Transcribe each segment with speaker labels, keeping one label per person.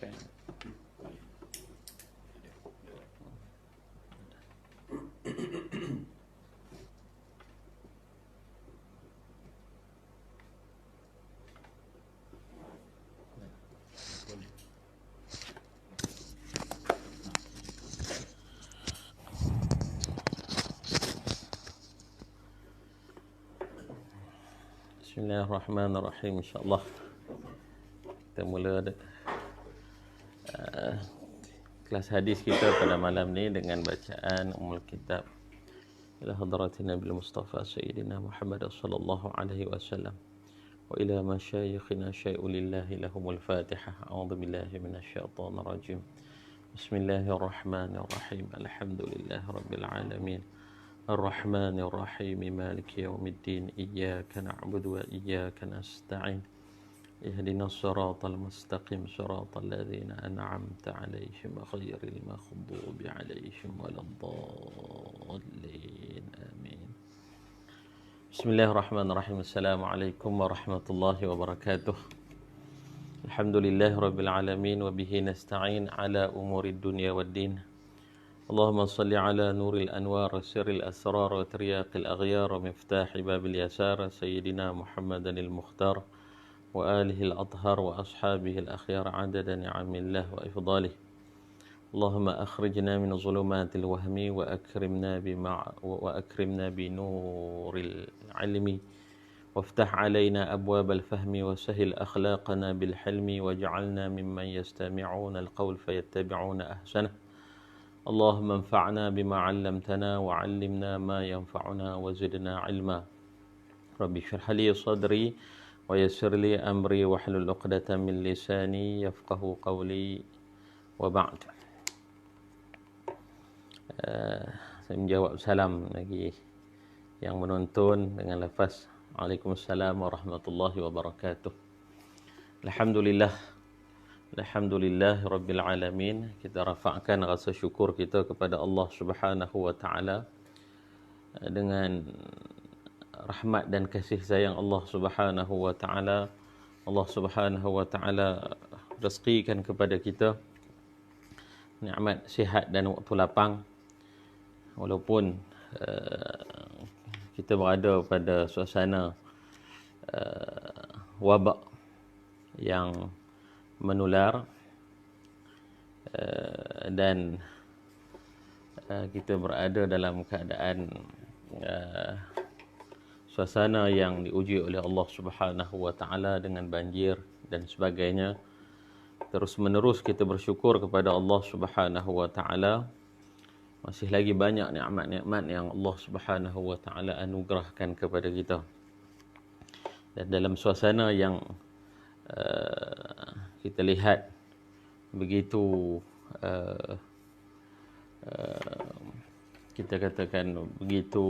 Speaker 1: pen. Bismillahirrahmanirrahim, insyaAllah kita mula kelas hadis kita pada malam ni dengan bacaan Ummul Kitab ila hadratin Nabi Mustafa Sayyidina Muhammad sallallahu alaihi wasallam wa ila masyayikhina syai'ulillahi lahumul Fatihah. A'udzu billahi minasyaitonir rajim. Bismillahirrahmanirrahim. Alhamdulillahi rabbil alamin. الرحمن الرحيم مالك يوم الدين إياك نعبد وإياك نستعين اهدنا الصراط المستقيم صراط الذين أنعمت عليهم غير المغضوب عليهم ولا الضالين آمين. بسم الله الرحمن الرحيم. السلام عليكم ورحمة الله وبركاته. الحمد لله رب العالمين وبه نستعين على أمور الدنيا والدين. اللهم صل على نور الأنوار سر الأسرار وترياق الأغيار ومفتاح باب اليسار سيدنا محمد المختار وآله الأطهار وأصحابه الأخيار عدد نعم الله وإفضاله. اللهم أخرجنا من ظلمات الوهم وأكرمنا بنور العلم وافتح علينا أبواب الفهم وسهل أخلاقنا بالحلم واجعلنا ممن يستمعون القول فيتبعون أحسنه. اللهم انفعنا بما علمتنا وعلمنا ما ينفعنا وزدنا علما. رب اشرح لي صدري ويسر لي أمري واحلل عقدة من لساني يفقه قولي وبعد. Saya menjawab salam lagi yang menonton dengan lafaz Waalaikumsalam warahmatullahi wabarakatuh. Alhamdulillah Rabbil Alamin. Kita rafa'kan rasa syukur kita kepada Allah Subhanahu wa ta'ala dengan rahmat dan kasih sayang Allah Subhanahu wa ta'ala. Allah Subhanahu wa ta'ala rezekikan kepada kita nikmat sihat dan waktu lapang, walaupun kita berada pada suasana wabak yang menular dan kita berada dalam keadaan suasana yang diuji oleh Allah Subhanahu wa ta'ala dengan banjir dan sebagainya. Terus menerus kita bersyukur kepada Allah Subhanahu wa ta'ala. Masih lagi banyak nikmat-nikmat yang Allah Subhanahu wa ta'ala anugerahkan kepada kita. Dan dalam suasana yang kita lihat begitu kita katakan begitu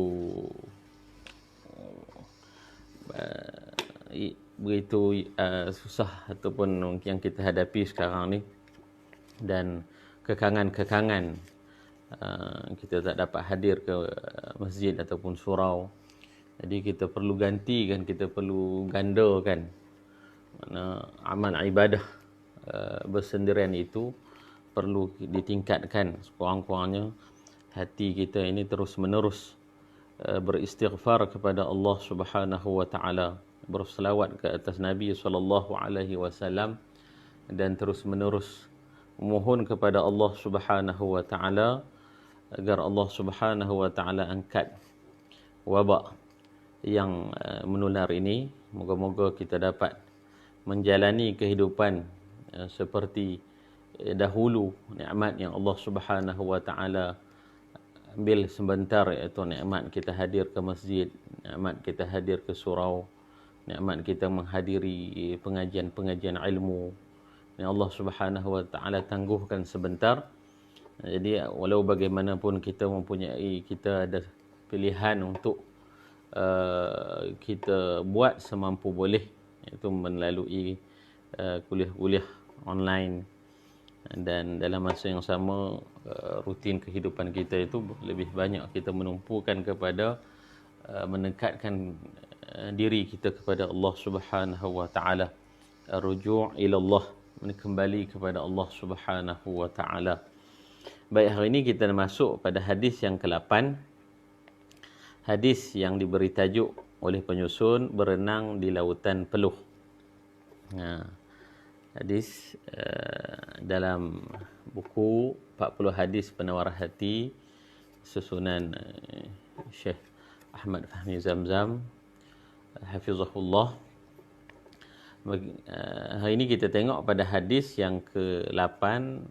Speaker 1: susah ataupun yang kita hadapi sekarang ni, dan kekangan-kekangan kita tak dapat hadir ke masjid ataupun surau. Jadi kita perlu gantikan, kita perlu gandakan mana amal ibadah bersendirian itu perlu ditingkatkan. Sekurang-kurangnya hati kita ini terus menerus beristighfar kepada Allah Subhanahu wa ta'ala, berselawat ke atas Nabi SAW, dan terus menerus memohon kepada Allah Subhanahu wa ta'ala agar Allah Subhanahu wa ta'ala angkat wabak yang menular ini. Moga-moga kita dapat menjalani kehidupan seperti dahulu, nikmat yang Allah Subhanahu wa ta'ala ambil sebentar, iaitu nikmat kita hadir ke masjid, nikmat kita hadir ke surau, nikmat kita menghadiri pengajian-pengajian ilmu yang Allah Subhanahu wa ta'ala tangguhkan sebentar. Jadi walau bagaimanapun kita ada pilihan untuk kita buat semampu boleh, iaitu melalui kuliah-kuliah online, dan dalam masa yang sama rutin kehidupan kita itu lebih banyak kita menumpukan kepada mendekatkan diri kita kepada Allah Subhanahu wa ta'ala. Ar-ruju' ila Allah, kembali kepada Allah Subhanahu wa taala. Baik, hari ini kita masuk pada hadis yang ke-8. Hadis yang diberi tajuk oleh penyusun berenang di lautan peluh. Hadis dalam buku 40 hadis penawar hati susunan Syekh Ahmad Fahmi Zamzam hafizahullah. Hari ini kita tengok pada hadis yang ke-8.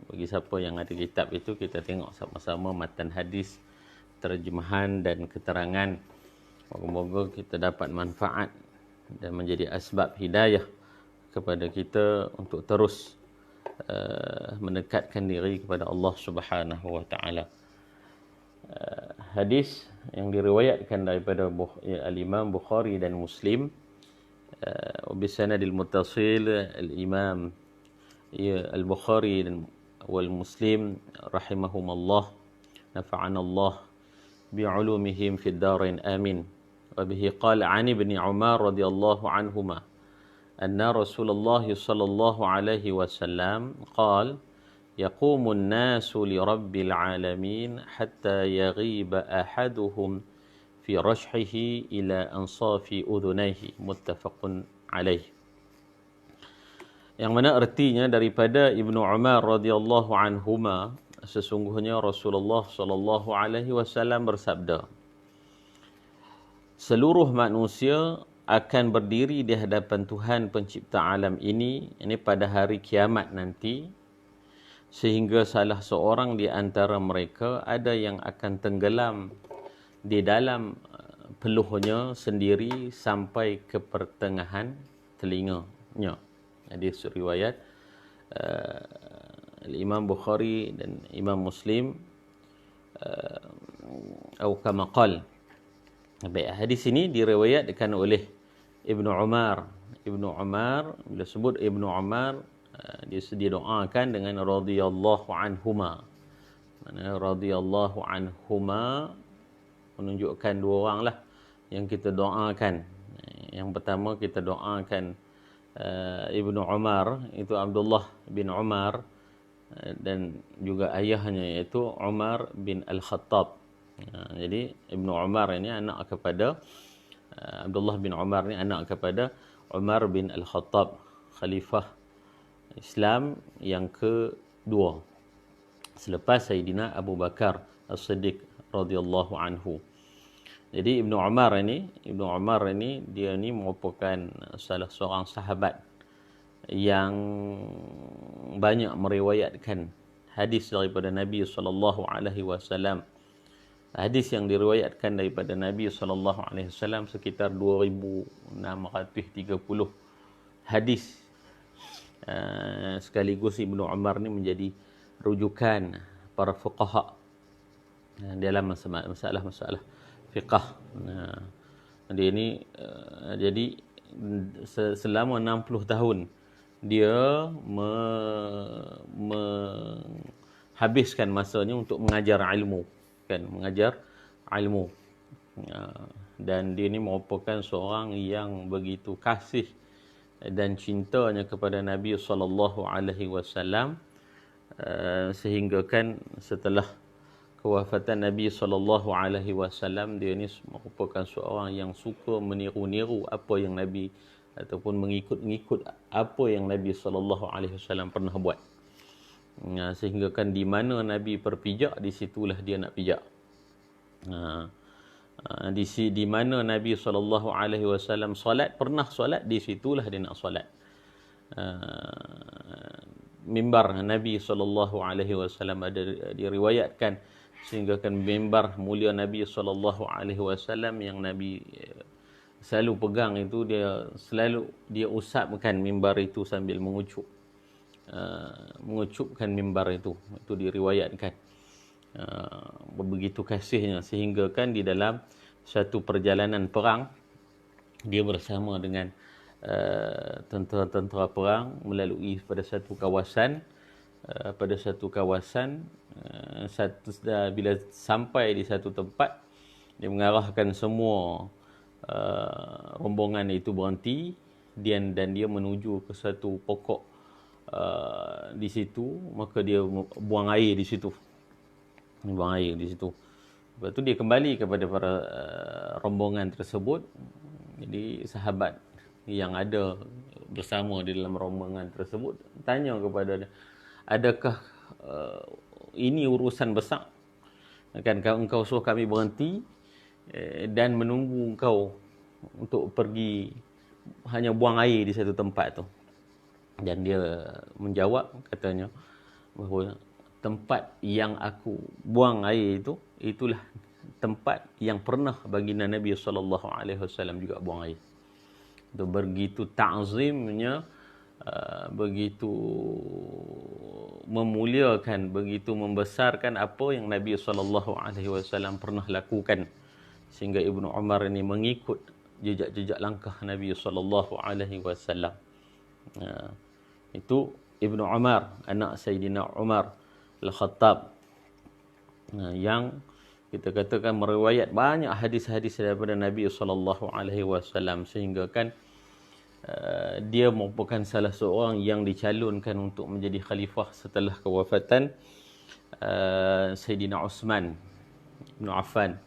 Speaker 1: Bagi siapa yang ada kitab itu, kita tengok sama-sama matan hadis, terjemahan dan keterangan. Moga-moga kita dapat manfaat dan menjadi asbab hidayah kepada kita untuk terus mendekatkan diri kepada Allah Subhanahu wa taala. Hadis yang diriwayatkan daripada Al-Imam Bukhari dan Muslim, وبسند المتصل الإمام البخاري والمسلم رحمهم الله نفعنا الله بعلومهم في الدارين آمين. وبه قال عن ابن عمر رضي الله عنهما أن رسول الله صلى الله عليه وسلم قال يقوم الناس لرب العالمين حتى يغيب أحدهم في رشحه إلى أنصاف أذنيه متفق عليه. Yang mana artinya daripada Ibnu Umar radhiyallahu anhuma, sesungguhnya Rasulullah sallallahu alaihi wasallam bersabda, seluruh manusia akan berdiri di hadapan Tuhan pencipta alam ini pada hari kiamat nanti, sehingga salah seorang di antara mereka ada yang akan tenggelam di dalam peluhnya sendiri sampai ke pertengahan telinganya. Hadis riwayat Imam Bukhari dan Imam Muslim atau kama qala. Baik, hadis ini diriwayatkan oleh Ibnu Umar. Ibnu Umar, bila sebut Ibnu Umar, dia doakan dengan radhiyallahu anhuma. Mana radhiyallahu anhuma menunjukkan dua orang lah yang kita doakan. Yang pertama kita doakan Ibnu Umar, itu Abdullah bin Umar, dan juga ayahnya iaitu Umar bin Al-Khattab. Jadi Ibnu Umar ini anak kepada Abdullah bin Umar ini anak kepada Umar bin Al-Khattab, khalifah Islam yang kedua selepas Sayyidina Abu Bakar As-Siddiq radhiyallahu anhu. Jadi Ibnu Umar ini dia ni merupakan salah seorang sahabat yang banyak meriwayatkan hadis daripada Nabi sallallahu alaihi wasallam. Hadis yang diriwayatkan daripada Nabi sallallahu alaihi wasallam sekitar 2630 hadis. Sekaligus Ibnu Umar ni menjadi rujukan para fuqaha dalam masalah-masalah fiqh. Dia ni jadi selama 60 tahun dia menghabiskan masanya untuk mengajar ilmu, mengajar ilmu. Dan dia ni merupakan seorang yang begitu kasih dan cintanya kepada Nabi sallallahu alaihi wasallam, sehingga kan setelah kewafatan Nabi sallallahu alaihi wasallam, dia ni merupakan seorang yang suka meniru-niru apa yang Nabi ataupun mengikut-ngikut apa yang Nabi sallallahu alaihi wasallam pernah buat. Sehingga kan di mana Nabi berpijak, di situlah dia nak pijak. Di mana Nabi sallallahu alaihi wasallam pernah solat, di situlah dia nak solat. Mimbar Nabi sallallahu alaihi wasallam ada diriwayatkan sehingga kan mimbar mulia Nabi sallallahu alaihi wasallam yang Nabi selalu pegang itu, dia usapkan mimbar itu sambil mengucupkan mimbar itu diriwayatkan. Begitu kasihnya sehingga kan di dalam satu perjalanan perang dia bersama dengan tentera-tentera perang melalui pada satu kawasan, bila sampai di satu tempat, dia mengarahkan semua rombongan itu berhenti dan dia menuju ke satu pokok di situ, maka dia buang air di situ. Buang air di situ. Lepas tu dia kembali kepada para rombongan tersebut. Jadi sahabat yang ada bersama di dalam rombongan tersebut tanya kepada dia, adakah ini urusan besar? Kan engkau suruh kami berhenti dan menunggu engkau untuk pergi hanya buang air di satu tempat tu. Dan dia menjawab, katanya bahawa tempat yang aku buang air itu, itulah tempat yang pernah baginda Nabi SAW juga buang air. Itu begitu ta'zimnya, begitu memuliakan, begitu membesarkan apa yang Nabi SAW pernah lakukan, sehingga Ibnu Umar ini mengikut jejak-jejak langkah Nabi SAW. Itu Ibnu Umar, anak Sayyidina Umar Al-Khattab, yang kita katakan meriwayat banyak hadis-hadis daripada Nabi SAW, sehingga kan dia merupakan salah seorang yang dicalonkan untuk menjadi khalifah setelah kewafatan Sayyidina Uthman bin Affan,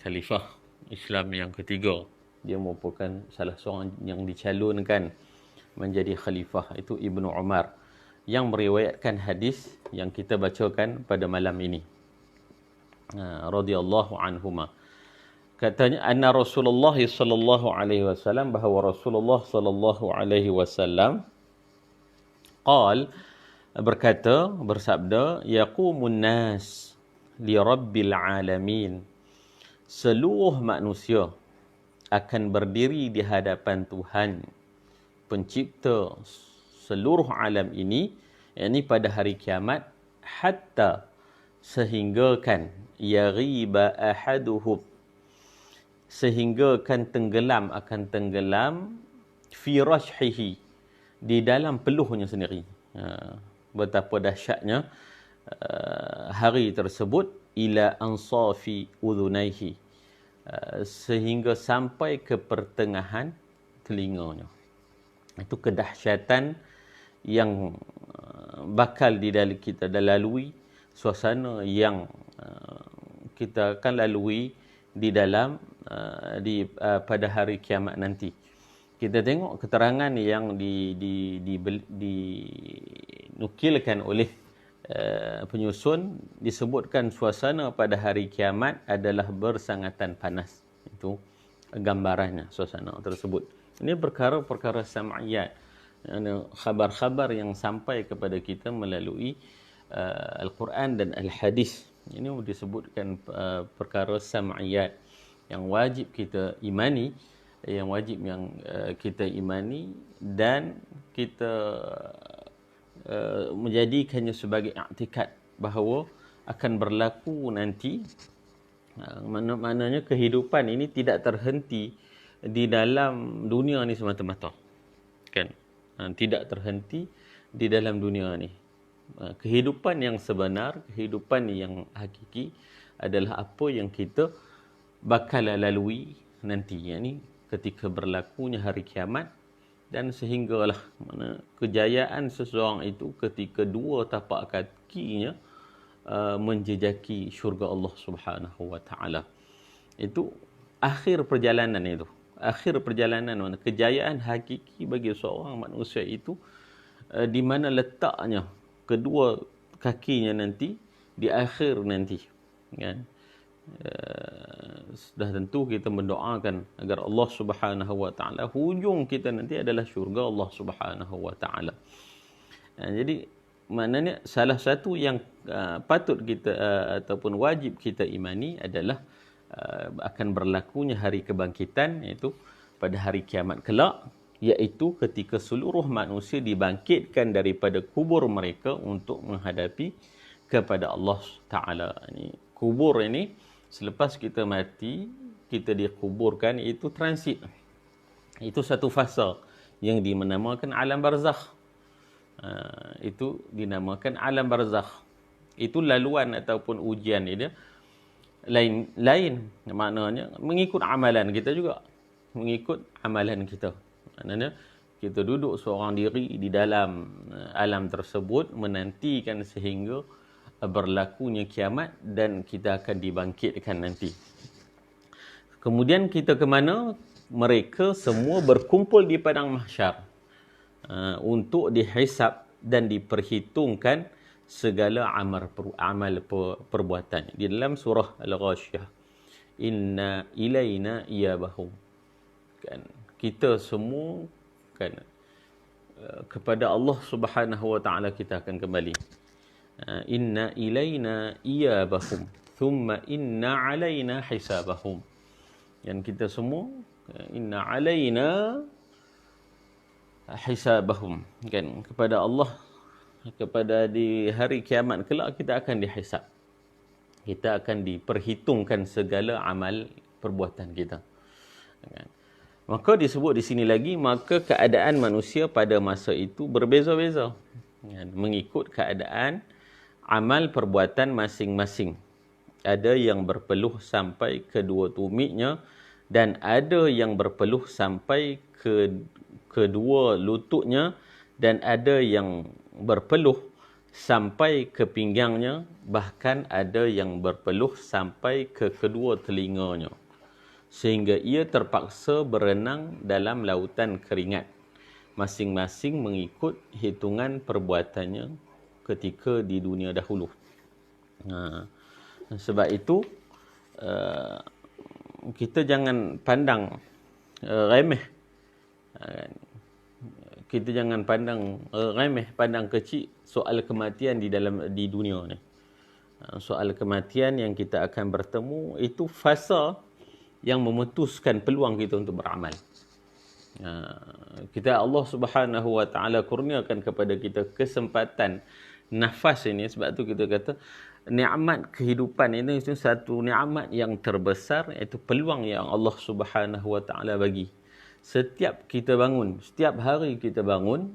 Speaker 1: khalifah Islam yang ketiga. Dia merupakan salah seorang yang dicalonkan menjadi khalifah. Itu Ibnu Umar yang meriwayatkan hadis yang kita bacakan pada malam ini, radhiyallahu anhuma. Katanya anna Rasulullah sallallahu alaihi wasallam, bahawa Rasulullah sallallahu alaihi wasallam bersabda, yaqumun nas li rabbil alamin, seluruh manusia akan berdiri di hadapan Tuhan pencipta seluruh alam ini, yakni pada hari kiamat, hatta, sehinggakan, yaghiba ahaduhum, sehinggakan akan tenggelam, fi rashhihi, di dalam peluhnya sendiri. Betapa dahsyatnya hari tersebut, ila ansafi udhunaihi, sehingga sampai ke pertengahan telinganya. Itu kedahsyatan yang bakal kita lalui, suasana yang kita akan lalui di dalam pada hari kiamat nanti. Kita tengok keterangan yang dinukilkan oleh penyusun, disebutkan suasana pada hari kiamat adalah bersangatan panas. Itu gambarannya suasana tersebut. Ini perkara-perkara sam'iyat, khabar-khabar yang sampai kepada kita melalui Al-Quran dan Al-Hadis. Ini disebutkan perkara sam'iyat yang wajib kita imani, kita imani dan kita menjadikannya sebagai i'tikad bahawa akan berlaku nanti. Maknanya kehidupan ini tidak terhenti di dalam dunia ni semata-mata, kan? Tidak terhenti di dalam dunia ni. Kehidupan yang sebenar, kehidupan yang hakiki adalah apa yang kita bakal lalui nanti, yakni ketika berlakunya hari kiamat, dan sehinggalah kejayaan seseorang itu ketika dua tapak kakinya menjejaki syurga Allah Subhanahu wa taala. Itu akhir perjalanan itu. Akhir perjalanan, mana kejayaan hakiki bagi seorang manusia itu di mana letaknya kedua kakinya nanti, di akhir nanti, kan? Sudah tentu kita mendoakan agar Allah Subhanahu wa taala, hujung kita nanti adalah syurga Allah Subhanahu wa taala. Jadi maknanya salah satu yang patut kita ataupun wajib kita imani adalah akan berlakunya hari kebangkitan, iaitu pada hari kiamat kelak, iaitu ketika seluruh manusia dibangkitkan daripada kubur mereka untuk menghadapi kepada Allah Ta'ala. Ini kubur ini, selepas kita mati, kita dikuburkan, itu transit. Itu satu fasa yang dinamakan alam barzakh. Itu dinamakan alam barzakh. Itu laluan ataupun ujian dia lain, maknanya mengikut amalan kita juga, mengikut amalan kita. Maknanya kita duduk seorang diri di dalam alam tersebut menantikan sehingga berlakunya kiamat dan kita akan dibangkitkan nanti. Kemudian kita ke mana? Mereka semua berkumpul di padang mahsyar untuk dihisab dan diperhitungkan segala amal perbuatan. Di dalam surah Al-Ghasyiyah, inna ilaina iyabahum, kan, kita semua kan kepada Allah Subhanahu wa taala kita akan kembali. Inna ilaina iyabahum thumma inna alaina hisabahum. Yang kita semua inna alaina hisabahum, kan, kepada Allah, kepada di hari kiamat kelak kita akan dihisab. Kita akan diperhitungkan segala amal perbuatan kita. Kan? Maka disebut di sini lagi, maka keadaan manusia pada masa itu berbeza-beza. Kan? Mengikut keadaan amal perbuatan masing-masing. Ada yang berpeluh sampai ke dua tumitnya dan ada yang berpeluh sampai ke kedua lututnya dan ada yang berpeluh sampai ke pinggangnya, bahkan ada yang berpeluh sampai ke kedua telinganya, sehingga ia terpaksa berenang dalam lautan keringat, masing-masing mengikut hitungan perbuatannya ketika di dunia dahulu. Sebab itu kita jangan pandang remeh, kita jangan pandang remeh, pandang kecil soal kematian di dunia ni. Soal kematian yang kita akan bertemu itu fasa yang memutuskan peluang kita untuk beramal. Kita Allah Subhanahu wa taala kurniakan kepada kita kesempatan nafas ini, sebab tu kita kata nikmat kehidupan ini itu satu nikmat yang terbesar, iaitu peluang yang Allah Subhanahu wa taala bagi. Setiap kita bangun, setiap hari kita bangun,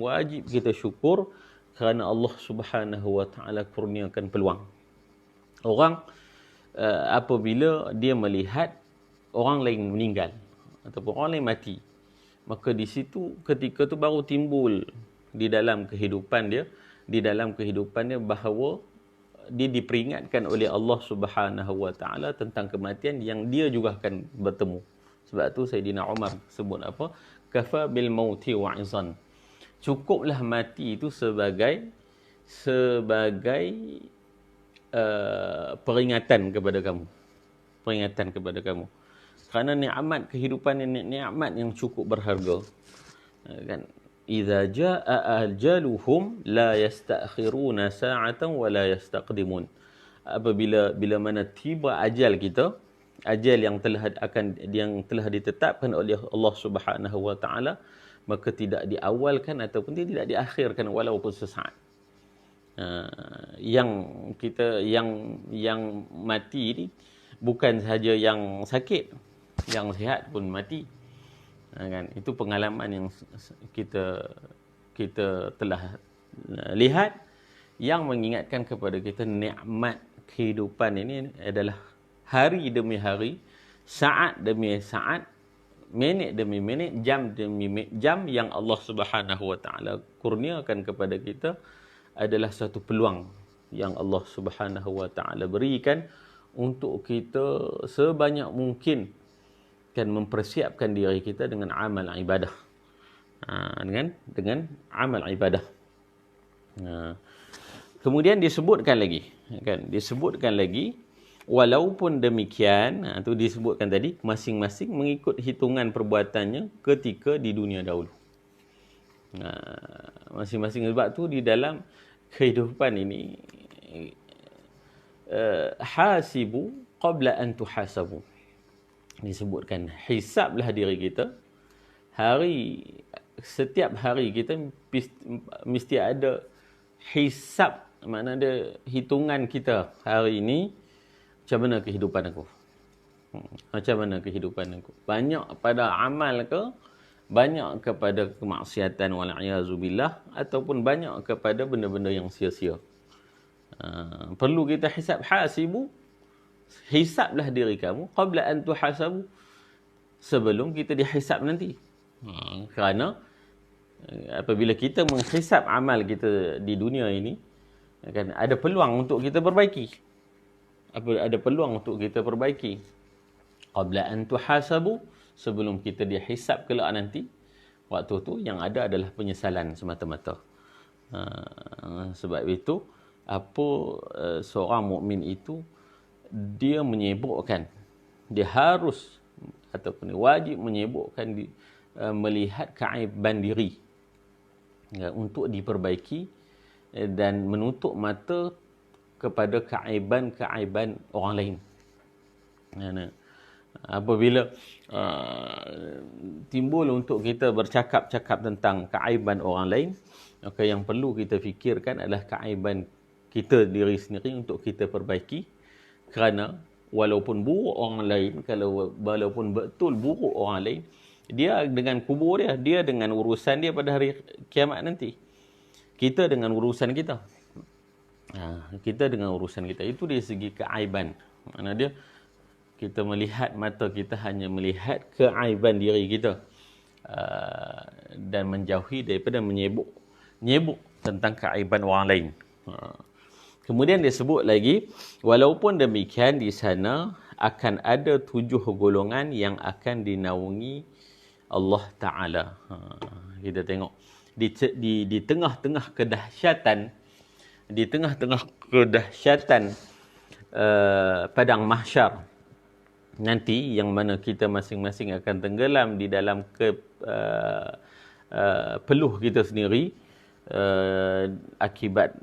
Speaker 1: wajib kita syukur kerana Allah Subhanahu wa taala kurniakan peluang. Orang apabila dia melihat orang lain meninggal ataupun orang lain mati, maka di situ ketika tu baru timbul di dalam kehidupan dia bahawa dia diperingatkan oleh Allah Subhanahu wa taala tentang kematian yang dia juga akan bertemu. Sebab tu Sayyidina Umar sebut apa? Kafa bil mauti wa'izan. Cukuplah mati itu sebagai peringatan kepada kamu. Kerana nikmat kehidupan ini nikmat yang cukup berharga. Kan? Idza jaa ajaluhum la yasta'khiruna sa'atan wa la yastaqdimun. Apabila mana tiba ajal kita, ajal yang telah ditetapkan oleh Allah Subhanahu wa taala, maka tidak diawalkan ataupun tidak diakhirkan walaupun sesaat. Yang mati ni bukan sahaja yang sakit, yang sihat pun mati. Kan, itu pengalaman yang kita telah lihat yang mengingatkan kepada kita nikmat kehidupan ini adalah hari demi hari, saat demi saat, minit demi minit, jam demi jam yang Allah Subhanahu wa taala kurniakan kepada kita adalah satu peluang yang Allah Subhanahu wa taala berikan untuk kita sebanyak mungkin kan mempersiapkan diri kita dengan amal ibadah. Dengan amal ibadah. Kemudian disebutkan lagi walaupun demikian, itu disebutkan tadi, masing-masing mengikut hitungan perbuatannya ketika di dunia dahulu. Masing-masing, sebab tu di dalam kehidupan ini hasibu qabla an tuhasabu. Disebutkan hisablah diri kita. Setiap hari kita mesti ada hisab, makna ada hitungan kita hari ini. Macam mana kehidupan aku? Banyak pada amal ke? Banyak kepada kemaksiatan wal'iyazubillah, ataupun banyak kepada benda-benda yang sia-sia? Perlu kita hisab. Hasibu, hisablah diri kamu qabla an tuhasabu, sebelum kita dihisab nanti. Kerana apabila kita menghisap amal kita di dunia ini, kan ada peluang untuk kita perbaiki. Ada peluang untuk kita perbaiki. Qabla an tuhasabu, sebelum kita dihisap kelak nanti, waktu tu yang ada adalah penyesalan semata-mata. Sebab itu seorang mukmin itu dia menyibukkan, dia harus ataupun wajib menyibukkan melihat keaiban diri untuk diperbaiki dan menutup mata kepada keaiban-keaiban orang lain. Apabila timbul untuk kita bercakap-cakap tentang keaiban orang lain, maka yang perlu kita fikirkan adalah keaiban kita diri sendiri untuk kita perbaiki. Kerana walaupun buruk orang lain, walaupun betul buruk orang lain, dia dengan kubur dia dengan urusan dia pada hari kiamat nanti. Kita dengan urusan kita. Kita dengan urusan kita. Itu dari segi keaiban. Mana dia kita melihat, mata kita hanya melihat keaiban diri kita. Dan menjauhi daripada menyebut tentang keaiban orang lain. Kemudian dia sebut lagi, walaupun demikian di sana akan ada 7 golongan yang akan dinaungi Allah Ta'ala. Kita tengok di tengah-tengah kedahsyatan padang mahsyar nanti, yang mana kita masing-masing akan tenggelam di dalam peluh kita sendiri akibat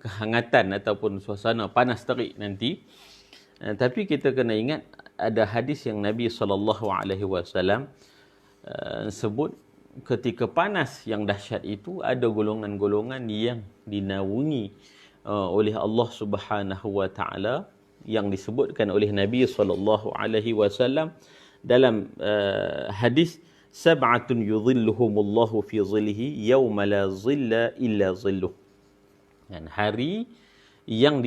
Speaker 1: kehangatan ataupun suasana panas terik nanti. Tapi kita kena ingat ada hadis yang Nabi SAW sebut, ketika panas yang dahsyat itu ada golongan-golongan yang dinaungi oleh Allah Subhanahu wa taala, yang disebutkan oleh Nabi SAW dalam hadis, sab'atun yudhilluhumullahu fi dhillihi yawma la dhilla illa dhilluh. Dan hari yang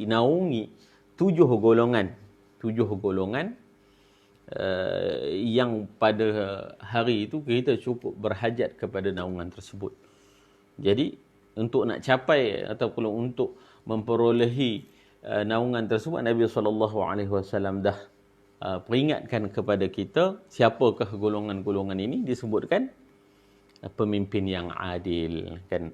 Speaker 1: dinaungi 7 golongan yang pada hari itu kita cukup berhajat kepada naungan tersebut. Jadi untuk nak capai ataupun untuk memperolehi naungan tersebut, Nabi SAW dah peringatkan kepada kita siapakah golongan-golongan ini. Disebutkan pemimpin yang adil, kan,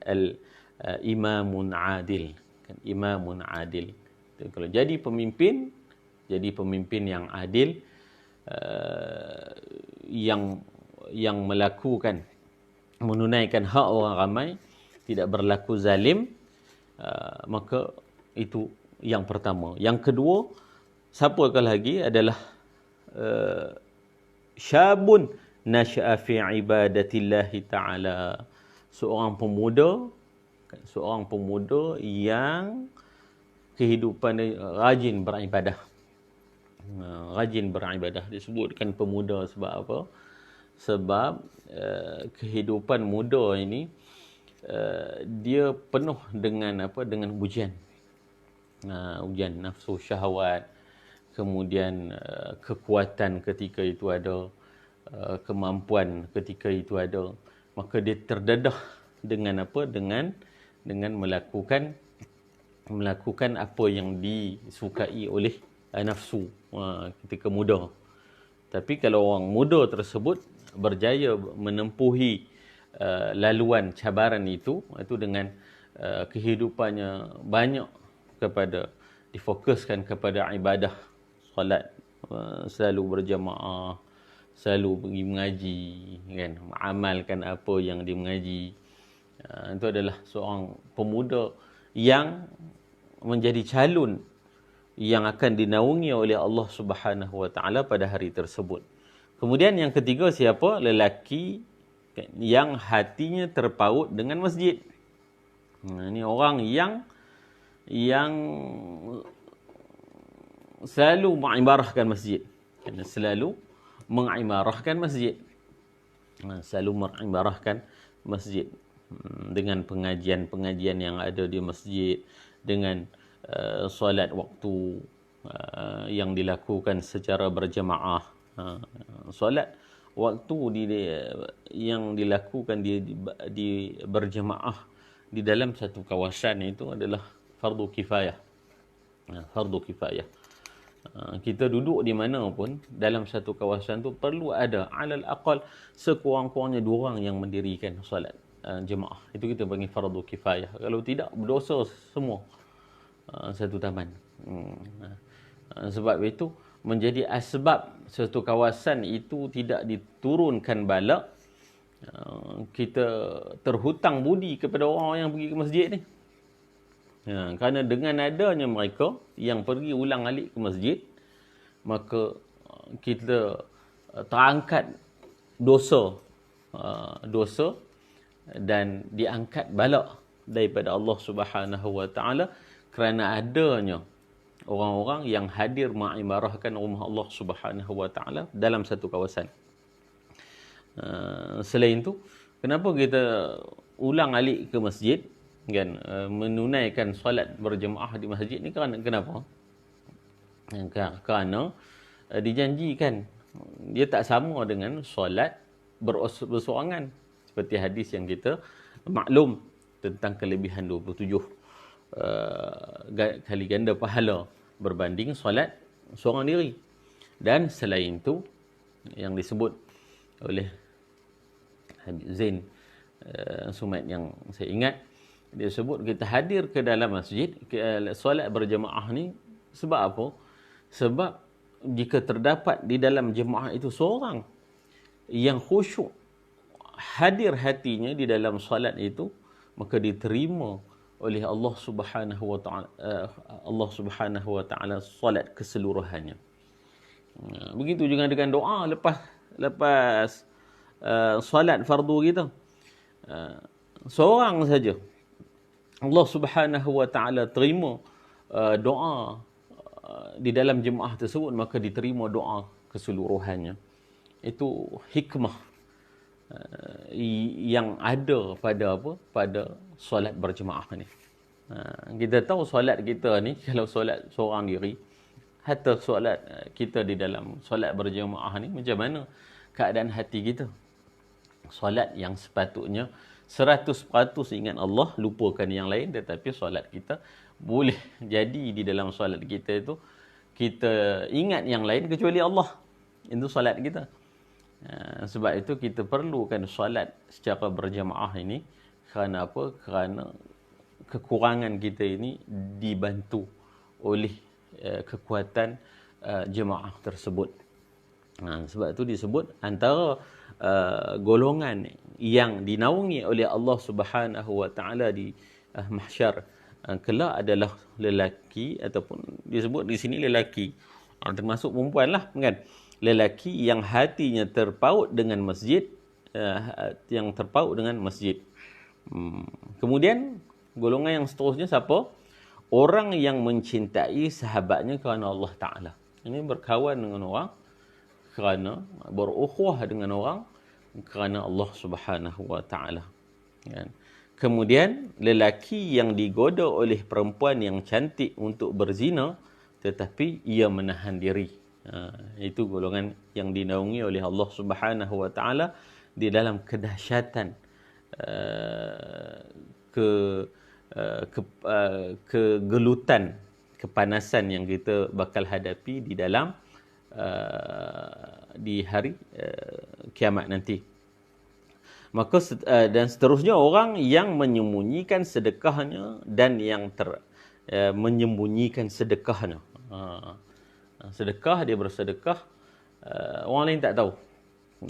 Speaker 1: imamun adil, kan, imamun adil. Kalau jadi pemimpin yang adil, yang melakukan, menunaikan hak orang ramai, tidak berlaku zalim, maka itu yang pertama. Yang kedua, siapakah lagi adalah syabun nasya'a fi ibadatillahi ta'ala, seorang pemuda yang kehidupan rajin beribadah. Rajin beribadah. Disebutkan pemuda sebab apa? Sebab kehidupan muda ini dia penuh dengan apa? Dengan ujian. Ujian nafsu syahwat, kemudian kekuatan ketika itu ada, kemampuan ketika itu ada. Maka dia terdedah dengan apa? Dengan melakukan apa yang disukai oleh nafsu ketika muda. Tapi kalau orang muda tersebut berjaya menempuhi laluan cabaran itu dengan kehidupannya banyak difokuskan kepada ibadah, solat, selalu berjamaah, selalu pergi mengaji, kan, mengamalkan apa yang dia mengaji. Itu adalah seorang pemuda yang menjadi calon yang akan dinaungi oleh Allah Subhanahu wa taala pada hari tersebut. Kemudian yang ketiga, siapa? Lelaki yang hatinya terpaut dengan masjid. Ini orang yang selalu mengimarahkan masjid. Selalu mengimarahkan masjid. Selalu mengimarahkan masjid dengan pengajian-pengajian yang ada di masjid, dengan solat waktu yang dilakukan secara berjemaah. Solat waktu yang dilakukan di berjemaah di dalam satu kawasan itu adalah fardu kifayah. Fardu kifayah. Kita duduk di mana pun dalam satu kawasan tu perlu ada alal aqal sekurang-kurangnya 2 orang yang mendirikan solat jemaah. Itu kita panggil fardu kifayah. Kalau tidak, berdosa semua satu taman. Sebab itu menjadi asbab satu kawasan itu tidak diturunkan bala, kita terhutang budi kepada orang yang pergi ke masjid ni. Kerana dengan adanya mereka yang pergi ulang alik ke masjid, maka kita terangkat dosa dan diangkat bala daripada Allah Subhanahu wa taala kerana adanya orang-orang yang hadir mengimarahkan rumah Allah Subhanahu wa taala dalam satu kawasan. Selain itu, kenapa kita ulang alik ke masjid, kan, menunaikan solat berjemaah di masjid ni kenapa? Kerana dijanjikan dia tak sama dengan solat bersorangan, seperti hadis yang kita maklum tentang kelebihan 27 kali ganda pahala berbanding solat seorang diri. Dan selain itu, yang disebut oleh Habib Zain Sumat yang saya ingat, dia sebut kita hadir ke dalam masjid solat berjemaah ni sebab apa? Sebab jika terdapat di dalam jemaah itu seorang yang khusyuk, hadir hatinya di dalam solat itu, maka diterima oleh Allah Subhanahu wa taala, Allah Subhanahu wa taala solat keseluruhannya. Begitu juga dengan doa lepas solat fardu kita. Seorang saja Allah Subhanahu wa taala terima doa di dalam jemaah tersebut, maka diterima doa keseluruhannya. Itu hikmah yang ada pada apa? Pada solat berjemaah ni. Kita tahu solat kita ni, kalau solat seorang diri, hatta solat kita di dalam solat berjemaah ni, macam mana keadaan hati kita? Solat yang sepatutnya 100% ingat Allah, lupakan yang lain, tetapi solat kita boleh jadi di dalam solat kita itu kita ingat yang lain kecuali Allah. Itu solat kita. Sebab itu kita perlukan solat secara berjamaah ini. Kerana apa? Kerana kekurangan kita ini dibantu oleh kekuatan jemaah tersebut. Sebab itu disebut antara golongan yang dinaungi oleh Allah Subhanahu wa taala di mahsyar kelak adalah lelaki, ataupun disebut di sini lelaki, termasuk perempuan lah, kan? Lelaki yang hatinya terpaut dengan masjid, Kemudian golongan yang seterusnya siapa? Orang yang mencintai sahabatnya kerana Allah Ta'ala. Ini berkawan dengan orang kerana, berukhuwah dengan orang kerana Allah Subhanahu wa Ta'ala. Kan? Kemudian lelaki yang digoda oleh perempuan yang cantik untuk berzina, tetapi ia menahan diri. Itu golongan yang dinaungi oleh Allah Subhanahu wa taala di dalam kedahsyatan kegelutan, kepanasan yang kita bakal hadapi di dalam di hari kiamat nanti. Maka dan seterusnya orang yang menyembunyikan sedekahnya dan yang menyembunyikan sedekahnya. Sedekah, dia bersedekah, orang lain tak tahu.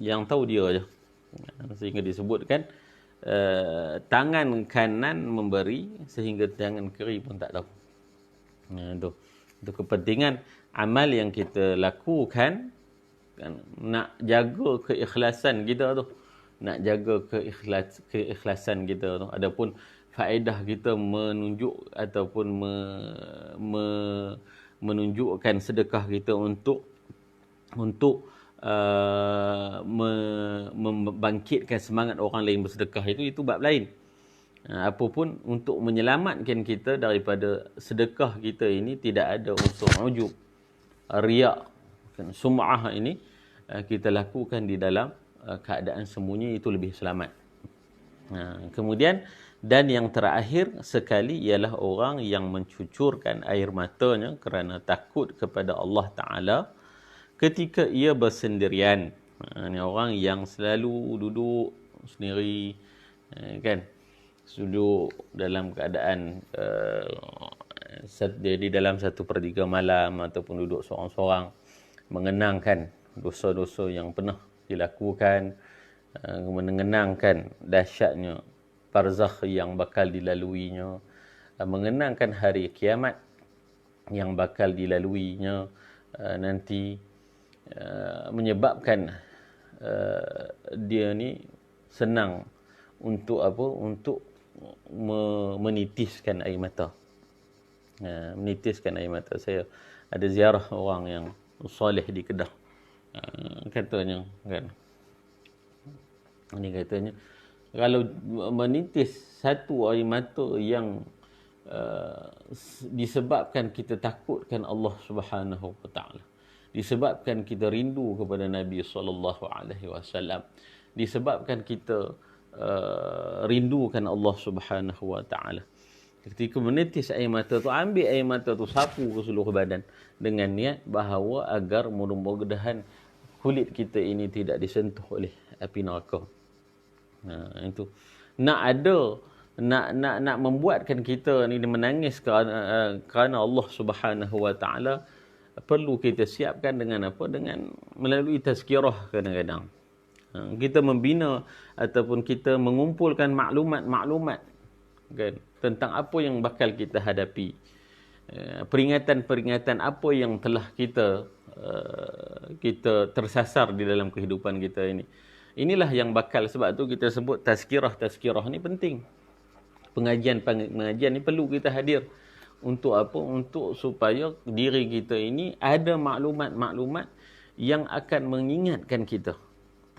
Speaker 1: Yang tahu dia aja. Sehingga disebutkan tangan kanan memberi sehingga tangan kiri pun tak tahu. Itu kepentingan amal yang kita lakukan, kan, nak jaga keikhlasan kita tu. Nak jaga keikhlasan kita tu. Adapun faedah kita menunjuk ataupun menunjukkan sedekah kita untuk membangkitkan semangat orang lain bersedekah, itu bab lain. Apapun untuk menyelamatkan kita daripada sedekah kita ini tidak ada unsur ujub, riak, sum'ah ini kita lakukan di dalam keadaan sembunyi, itu lebih selamat. Kemudian, dan yang terakhir sekali ialah orang yang mencucurkan air matanya kerana takut kepada Allah Ta'ala ketika ia bersendirian. Ini orang yang selalu duduk sendiri, kan, duduk dalam keadaan di dalam 1/3 malam, ataupun duduk seorang-seorang mengenangkan dosa-dosa yang pernah dilakukan, mengenangkan dahsyatnya barzakh yang bakal dilaluinya, mengenangkan hari kiamat yang bakal dilaluinya nanti, menyebabkan dia ni senang untuk apa? Untuk menitiskan air mata. Menitiskan air mata. Saya ada ziarah orang yang soleh di Kedah. Katanya, kan, ini katanya, kalau menitis satu air mata yang disebabkan kita takutkan Allah Subhanahu wa taala, disebabkan kita rindu kepada Nabi sallallahu alaihi wasallam, disebabkan kita rindukan Allah Subhanahu wa taala. Ketika menitis air mata tu, ambil air mata tu, sapu ke seluruh badan dengan niat bahawa agar mudah-mudahan kulit kita ini tidak disentuh oleh api neraka. Itu nak membuatkan kita ni menangis kerana Allah Subhanahu wa taala, perlu kita siapkan dengan apa? Dengan melalui tazkirah. Kadang-kadang kita membina ataupun kita mengumpulkan maklumat, kan, tentang apa yang bakal kita hadapi, peringatan-peringatan apa yang telah kita tersasar di dalam kehidupan kita ini. Inilah yang bakal, sebab tu kita sebut tazkirah ni penting. Pengajian ni perlu kita hadir. Untuk apa? Untuk supaya diri kita ini ada maklumat-maklumat yang akan mengingatkan kita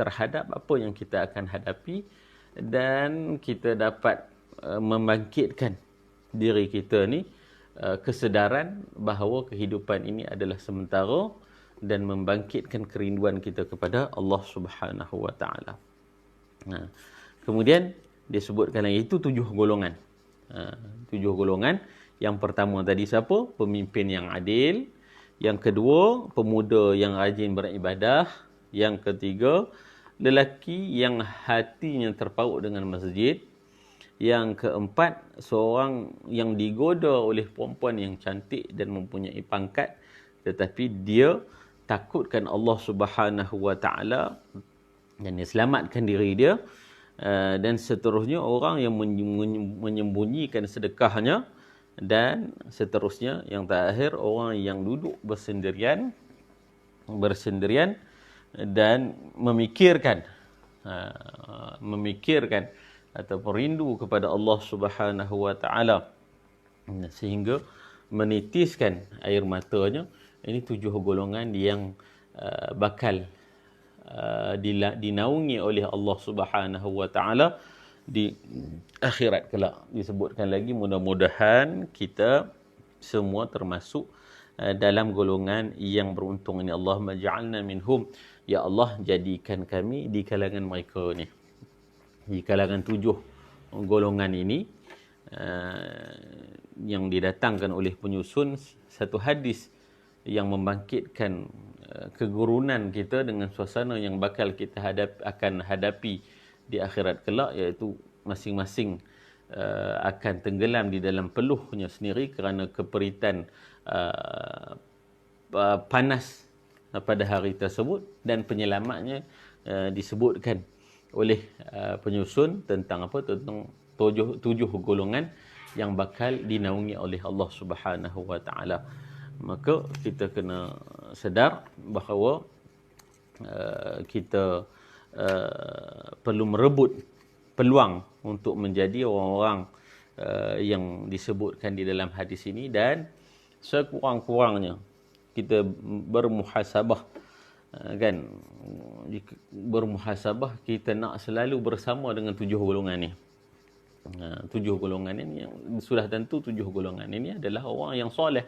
Speaker 1: terhadap apa yang kita akan hadapi, dan kita dapat membangkitkan diri kita ni kesedaran bahawa kehidupan ini adalah sementara, dan membangkitkan kerinduan kita kepada Allah Subhanahu wa taala. Kemudian disebutkan lagi itu 7 golongan. 7 golongan. Yang pertama tadi siapa? Pemimpin yang adil. Yang kedua, pemuda yang rajin beribadah. Yang ketiga, lelaki yang hatinya terpaut dengan masjid. Yang keempat, seorang yang digoda oleh perempuan yang cantik dan mempunyai pangkat, tetapi dia takutkan Allah Subhanahu wa taala dan dia selamatkan diri dia. Dan seterusnya, orang yang menyembunyikan sedekahnya. Dan seterusnya, yang terakhir, orang yang duduk bersendirian dan memikirkan ataupun rindu kepada Allah Subhanahu wa taala, sehingga menitiskan air matanya. Ini 7 golongan yang bakal dinaungi oleh Allah Subhanahu wa taala di akhirat kelak. Disebutkan lagi, mudah-mudahan kita semua termasuk dalam golongan yang beruntung ini. Allahumma ja'alna minhum. Ya Allah, jadikan kami di kalangan mereka ni, di kalangan 7 golongan ini. Yang didatangkan oleh penyusun satu hadis yang membangkitkan kegurunan kita dengan suasana yang bakal kita akan hadapi di akhirat kelak, iaitu masing-masing akan tenggelam di dalam peluhnya sendiri kerana keperitan panas pada hari tersebut. Dan penyelamatnya disebutkan oleh penyusun tentang apa? Tentang 7 golongan yang bakal dinaungi oleh Allah Subhanahu wa taala. Maka kita kena sedar bahawa kita perlu merebut peluang untuk menjadi orang-orang yang disebutkan di dalam hadis ini, dan sekurang-kurangnya kita bermuhasabah, kan, bermuhasabah, kita nak selalu bersama dengan 7 golongan ni. Tujuh golongan ini yang sudah tentu, tujuh golongan ini adalah orang yang soleh.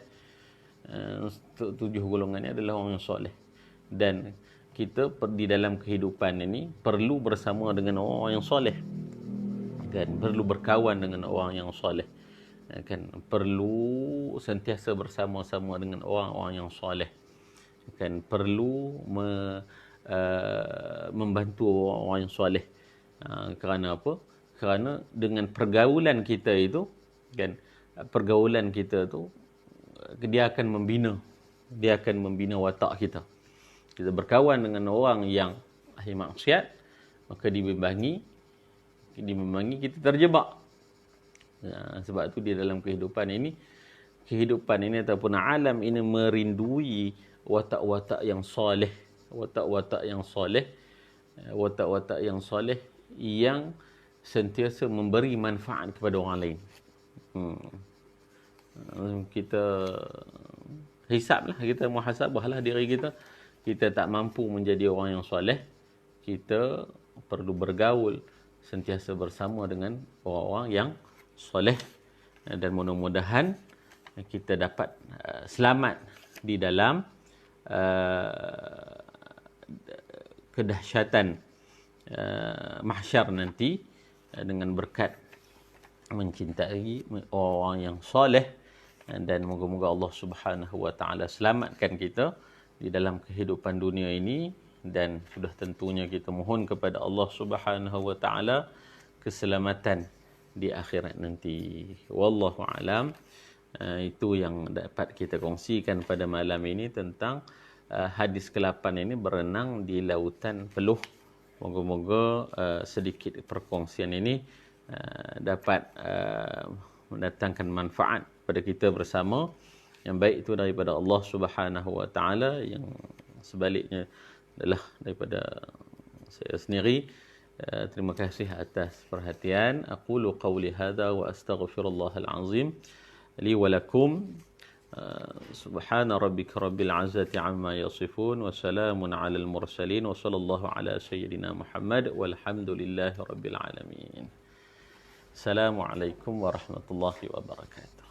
Speaker 1: Tujuh golongan ini adalah orang yang soleh. Dan kita di dalam kehidupan ini perlu bersama dengan orang yang soleh, kan, perlu berkawan dengan orang yang soleh, kan, perlu sentiasa bersama-sama dengan orang-orang yang soleh, kan, perlu membantu orang yang soleh. Kerana apa? Kerana dengan pergaulan kita itu, kan, pergaulan kita tu dia akan membina watak kita. Kita berkawan dengan orang yang ahli maksiat, maka dibimbangi kita terjebak. Sebab tu di dalam kehidupan ini ataupun alam ini merindui watak-watak yang soleh, watak-watak yang soleh yang sentiasa memberi manfaat kepada orang lain. Kita hisablah, kita muhasabahlah diri kita. Kita tak mampu menjadi orang yang soleh, kita perlu bergaul sentiasa bersama dengan orang-orang yang soleh, dan mudah-mudahan kita dapat selamat di dalam kedahsyatan mahsyar nanti, dengan berkat mencintai orang yang soleh. Dan moga-moga Allah Subhanahu wa taala selamatkan kita di dalam kehidupan dunia ini, dan sudah tentunya kita mohon kepada Allah Subhanahu wa taala keselamatan di akhirat nanti. Wallahu alam. Itu yang dapat kita kongsikan pada malam ini tentang hadis ke-8 ini, berenang di lautan peluh. Moga-moga sedikit perkongsian ini dapat mendatangkan manfaat pada kita bersama. Yang baik itu daripada Allah Subhanahu wa taala, yang sebaliknya adalah daripada saya sendiri. Terima kasih atas perhatian. Aqulu qawli hadza wa astaghfirullahal azim li wa lakum. Subhana rabbika rabbil izzati amma yasifun wa salamun alal mursalin wa sallallahu ala sayyidina Muhammad walhamdulillahi rabbil alamin. Assalamualaikum warahmatullahi wabarakatuh.